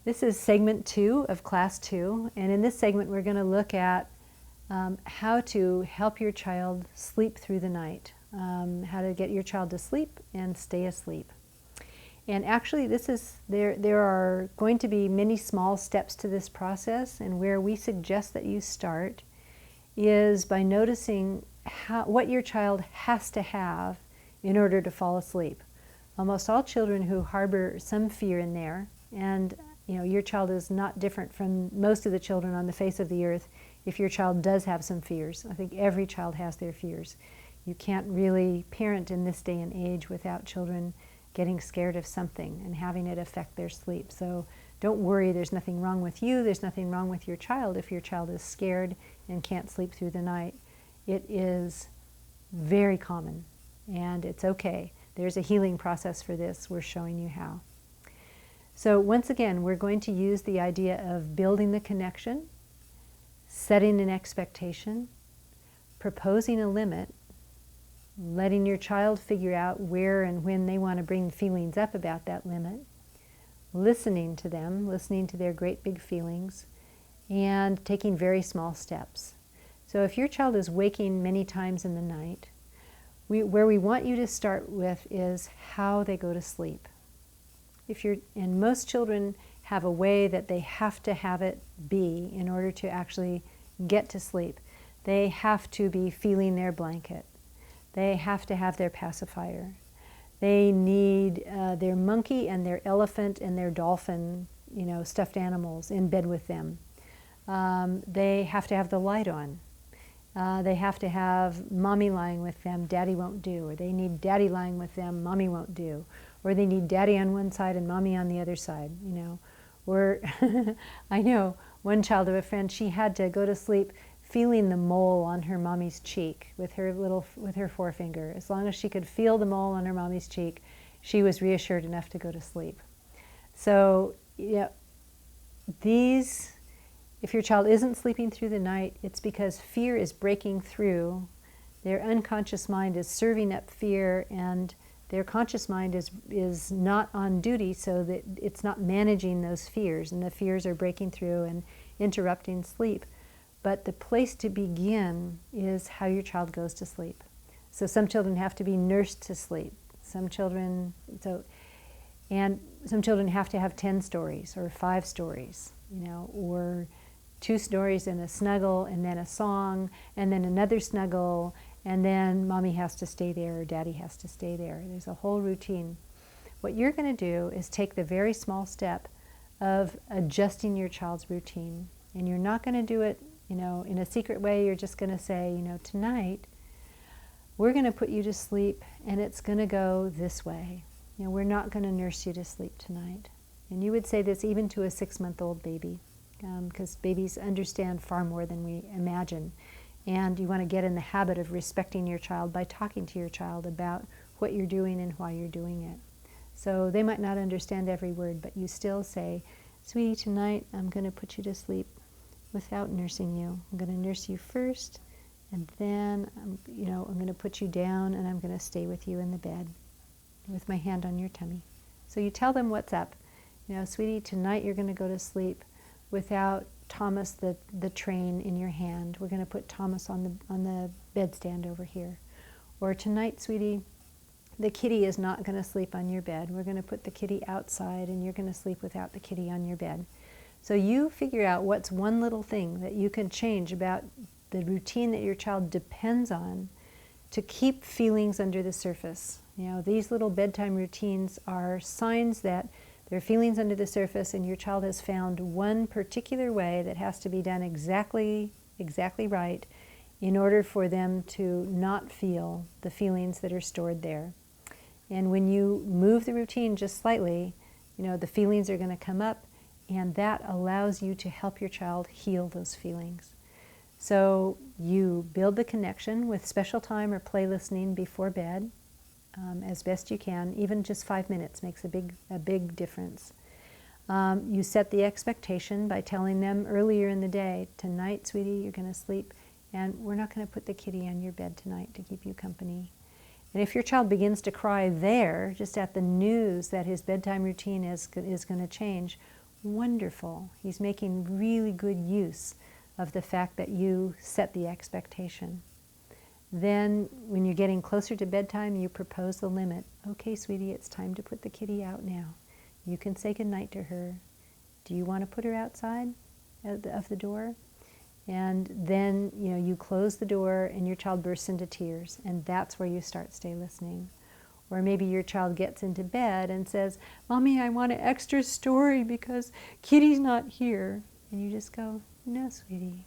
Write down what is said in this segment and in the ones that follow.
This is segment 2 of class 2, and in this segment we're going to look at how to help your child sleep through the night, how to get your child to sleep and stay asleep. And actually there are going to be many small steps to this process, and where we suggest that you start is by noticing what your child has to have in order to fall asleep. Almost all children who harbor some fear in there, and your child is not different from most of the children on the face of the earth if your child does have some fears. I think every child has their fears. You can't really parent in this day and age without children getting scared of something and having it affect their sleep. So don't worry, there's nothing wrong with you, there's nothing wrong with your child if your child is scared and can't sleep through the night. It is very common, and it's okay. There's a healing process for this. We're showing you how. So once again, we're going to use the idea of building the connection, setting an expectation, proposing a limit, letting your child figure out where and when they want to bring feelings up about that limit, listening to them, listening to their great big feelings, and taking very small steps. So if your child is waking many times in the night, where we want you to start with is how they go to sleep. And most children have a way that they have to have it be in order to actually get to sleep. They have to be feeling their blanket. They have to have their pacifier. They need their monkey and their elephant and their dolphin, stuffed animals in bed with them. They have to have the light on. They have to have mommy lying with them, daddy won't do. Or they need daddy lying with them, mommy won't do. Or they need daddy on one side and mommy on the other side, Or I know one child of a friend, she had to go to sleep feeling the mole on her mommy's cheek with her forefinger. As long as she could feel the mole on her mommy's cheek, she was reassured enough to go to sleep. So, if your child isn't sleeping through the night, it's because fear is breaking through. Their unconscious mind is serving up fear, and their conscious mind is not on duty, so that it's not managing those fears, and the fears are breaking through and interrupting sleep. But the place to begin is how your child goes to sleep. So some children have to be nursed to sleep. Some children have to have 10 stories or 5 stories, or 2 stories and a snuggle and then a song and then another snuggle, and then mommy has to stay there or daddy has to stay there. There's a whole routine. What you're going to do is take the very small step of adjusting your child's routine. And you're not going to do it, in a secret way. You're just going to say, tonight we're going to put you to sleep and it's going to go this way. We're not going to nurse you to sleep tonight. And you would say this even to a 6-month-old baby, because babies understand far more than we imagine. And you want to get in the habit of respecting your child by talking to your child about what you're doing and why you're doing it. So they might not understand every word, but you still say, sweetie, tonight I'm going to put you to sleep without nursing you. I'm going to nurse you first, and then I'm going to put you down, and I'm going to stay with you in the bed with my hand on your tummy. So you tell them what's up. Sweetie, tonight you're going to go to sleep without Thomas the train in your hand. We're going to put Thomas on the bedstand over here. Or tonight, sweetie, the kitty is not going to sleep on your bed. We're going to put the kitty outside, and you're going to sleep without the kitty on your bed. So you figure out what's one little thing that you can change about the routine that your child depends on to keep feelings under the surface. These little bedtime routines are signs that there are feelings under the surface, and your child has found one particular way that has to be done exactly right in order for them to not feel the feelings that are stored there. And when you move the routine just slightly, the feelings are going to come up, and that allows you to help your child heal those feelings. So you build the connection with special time or play listening before bed, as best you can. Even just 5 minutes makes a big difference. You set the expectation by telling them earlier in the day, tonight, sweetie, you're going to sleep, and we're not going to put the kitty on your bed tonight to keep you company. And if your child begins to cry there, just at the news that his bedtime routine is going to change, Wonderful. He's making really good use of the fact that you set the expectation. Then, when you're getting closer to bedtime, you propose the limit. Okay, sweetie, it's time to put the kitty out now. You can say goodnight to her. Do you want to put her outside of the door? And then, you close the door and your child bursts into tears, and that's where you start stay listening. Or maybe your child gets into bed and says, Mommy, I want an extra story because Kitty's not here. And you just go, no, sweetie,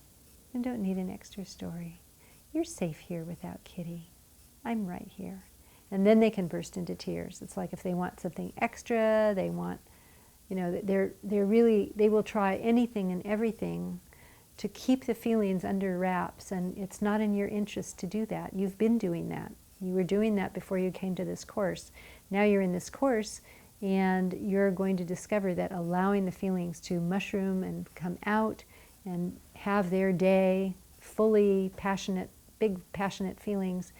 you don't need an extra story. You're safe here without Kitty. I'm right here. And then they can burst into tears. It's like if they want something extra, they want, they're really, they will try anything and everything to keep the feelings under wraps, and it's not in your interest to do that. You've been doing that. You were doing that before you came to this course. Now you're in this course, and you're going to discover that allowing the feelings to mushroom and come out and have their day, fully passionate, big passionate feelings,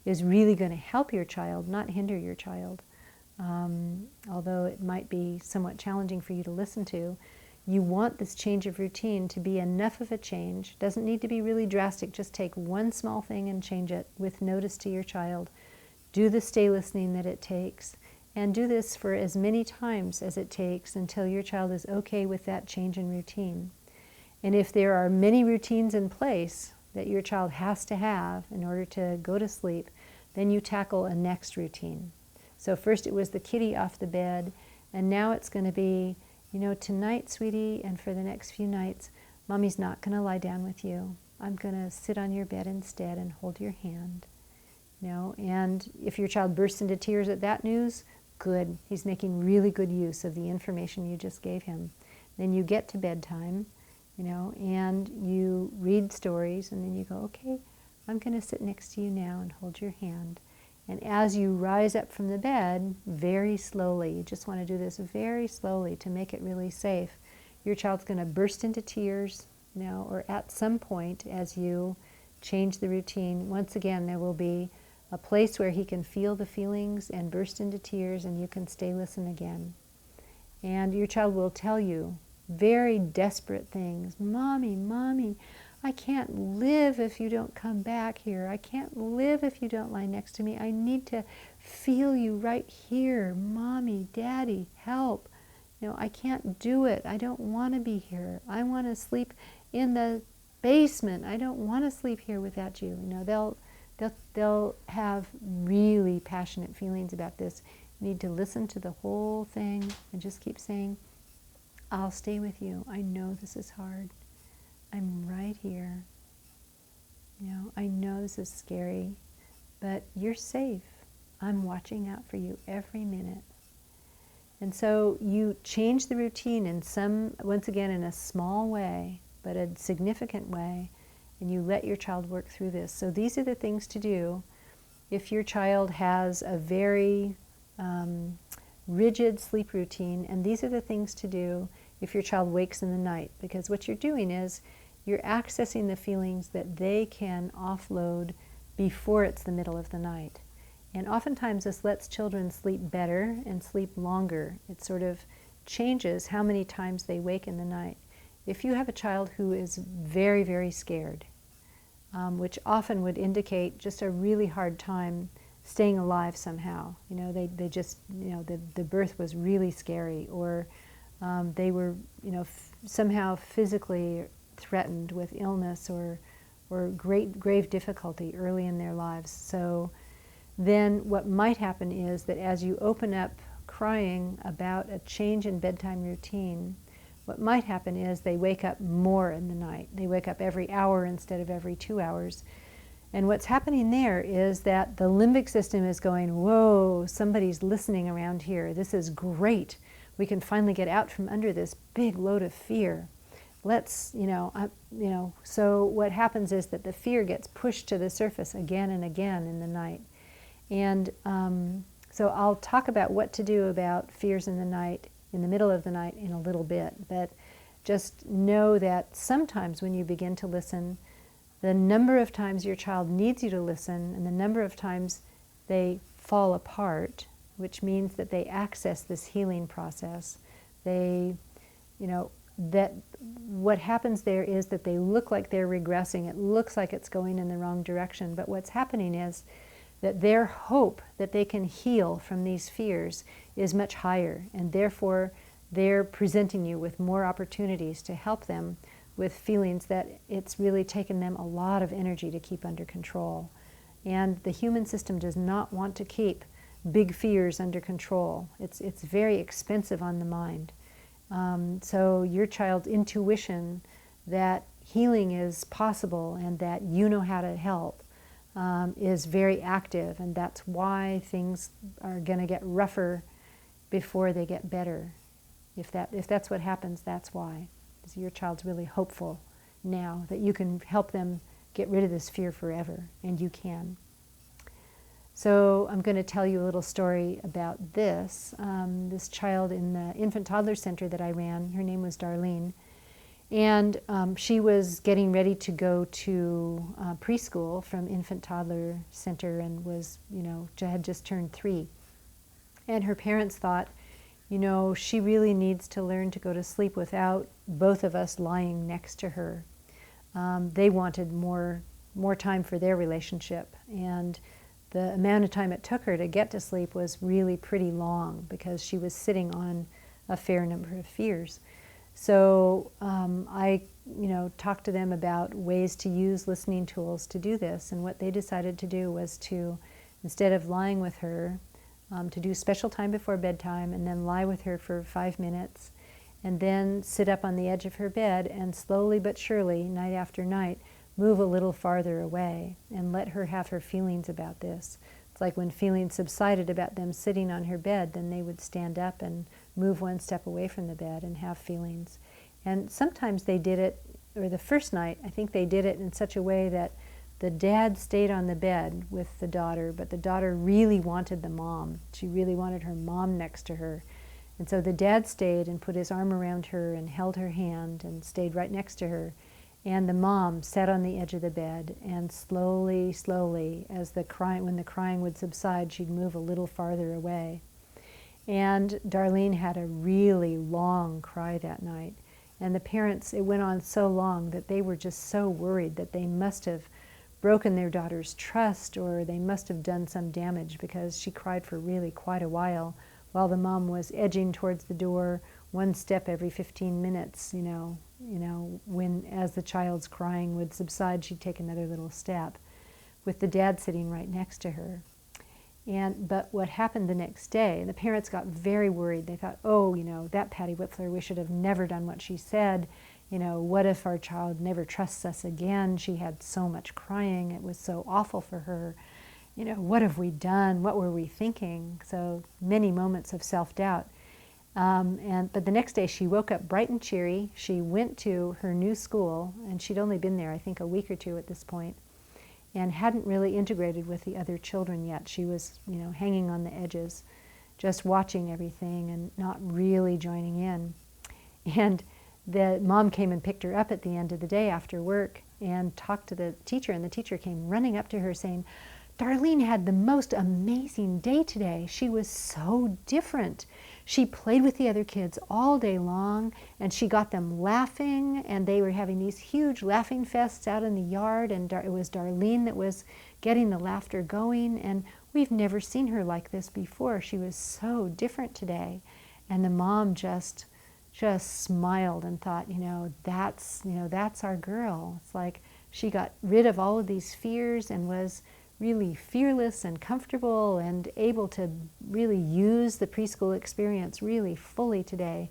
is really going to help your child, not hinder your child. Although it might be somewhat challenging for you to listen to, you want this change of routine to be enough of a change. Doesn't need to be really drastic. Just take one small thing and change it with notice to your child. Do the stay listening that it takes, and do this for as many times as it takes until your child is okay with that change in routine. And if there are many routines in place that your child has to have in order to go to sleep, then you tackle a next routine. So first it was the kitty off the bed, and now it's going to be, tonight, sweetie, and for the next few nights, Mommy's not going to lie down with you. I'm going to sit on your bed instead and hold your hand. And if your child bursts into tears at that news, good. He's making really good use of the information you just gave him. Then you get to bedtime, and you read stories, and then you go, okay, I'm going to sit next to you now and hold your hand. And as you rise up from the bed, very slowly, you just want to do this very slowly to make it really safe, your child's going to burst into tears, or at some point as you change the routine, once again there will be a place where he can feel the feelings and burst into tears, and you can stay listen again. And your child will tell you very desperate things. Mommy, Mommy, I can't live if you don't come back here. I can't live if you don't lie next to me. I need to feel you right here. Mommy, Daddy, help. I can't do it. I don't want to be here. I want to sleep in the basement. I don't want to sleep here without you. They'll have really passionate feelings about this. You need to listen to the whole thing and just keep saying, I'll stay with you. I know this is hard. I'm right here. I know this is scary, but you're safe. I'm watching out for you every minute. And so you change the routine once again, in a small way, but a significant way, and you let your child work through this. So these are the things to do if your child has a very rigid sleep routine, and these are the things to do if your child wakes in the night, because what you're doing is you're accessing the feelings that they can offload before it's the middle of the night. And oftentimes this lets children sleep better and sleep longer. It sort of changes how many times they wake in the night. If you have a child who is very, very scared, which often would indicate just a really hard time staying alive somehow. They just, the birth was really scary, or they were, somehow physically threatened with illness or grave difficulty early in their lives. So then what might happen is that as you open up crying about a change in bedtime routine, what might happen is they wake up more in the night. They wake up every hour instead of every 2 hours. And what's happening there is that the limbic system is going, whoa, somebody's listening around here. This is great. We can finally get out from under this big load of fear. Let's, so what happens is that the fear gets pushed to the surface again and again in the night. And so I'll talk about what to do about fears in the night, in the middle of the night, in a little bit. But just know that sometimes when you begin to listen, the number of times your child needs you to listen and the number of times they fall apart, which means that they access this healing process. They that what happens there is that they look like they're regressing. It looks like it's going in the wrong direction. But what's happening is that their hope that they can heal from these fears is much higher. And therefore, they're presenting you with more opportunities to help them with feelings that it's really taken them a lot of energy to keep under control. And the human system does not want to keep big fears under control. It's very expensive on the mind. So your child's intuition that healing is possible and that you know how to help is very active, and that's why things are going to get rougher before they get better. If that's what happens, that's why. Because your child's really hopeful now that you can help them get rid of this fear forever, and you can. So I'm going to tell you a little story about this. This child in the infant toddler center that I ran, her name was Darlene, and she was getting ready to go to preschool from infant toddler center and was, had just turned 3. And her parents thought, she really needs to learn to go to sleep without both of us lying next to her. They wanted more time for their relationship, and the amount of time it took her to get to sleep was really pretty long because she was sitting on a fair number of fears. So I talked to them about ways to use listening tools to do this, and what they decided to do was to, instead of lying with her, to do special time before bedtime and then lie with her for 5 minutes and then sit up on the edge of her bed and slowly but surely, night after night, move a little farther away and let her have her feelings about this. It's like when feelings subsided about them sitting on her bed, then they would stand up and move one step away from the bed and have feelings. And sometimes they did it, or the first night, I think they did it in such a way that the dad stayed on the bed with the daughter, but the daughter really wanted the mom. She really wanted her mom next to her. And so the dad stayed and put his arm around her and held her hand and stayed right next to her. And the mom sat on the edge of the bed, and slowly, as when the crying would subside, she'd move a little farther away. And Darlene had a really long cry that night. And the parents, it went on so long that they were just so worried that they must have broken their daughter's trust, or they must have done some damage, because she cried for really quite a while the mom was edging towards the door, one step every 15 minutes, when as the child's crying would subside, she'd take another little step, with the dad sitting right next to her. But what happened the next day, the parents got very worried. They thought, that Patty Whipfler, we should have never done what she said. What if our child never trusts us again? She had so much crying. It was so awful for her. What have we done? What were we thinking? So many moments of self-doubt. But the next day she woke up bright and cheery. She went to her new school, and she'd only been there, I think, a week or two at this point, and hadn't really integrated with the other children yet. She was, hanging on the edges, just watching everything and not really joining in. And the mom came and picked her up at the end of the day after work and talked to the teacher, and the teacher came running up to her saying, Darlene had the most amazing day today. She was so different. She played with the other kids all day long, and she got them laughing, and they were having these huge laughing fests out in the yard, and it was Darlene that was getting the laughter going, and we've never seen her like this before. She was so different today. And the mom just smiled and thought, that's our girl. It's like she got rid of all of these fears and was really fearless and comfortable and able to really use the preschool experience really fully today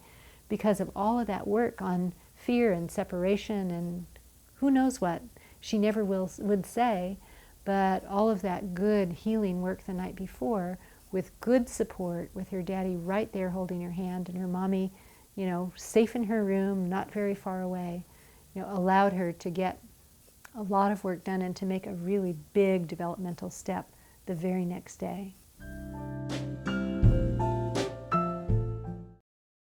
because of all of that work on fear and separation and who knows what she never would say, but all of that good healing work the night before with good support, with her daddy right there holding her hand and her mommy, safe in her room, not very far away, allowed her to get a lot of work done and to make a really big developmental step the very next day.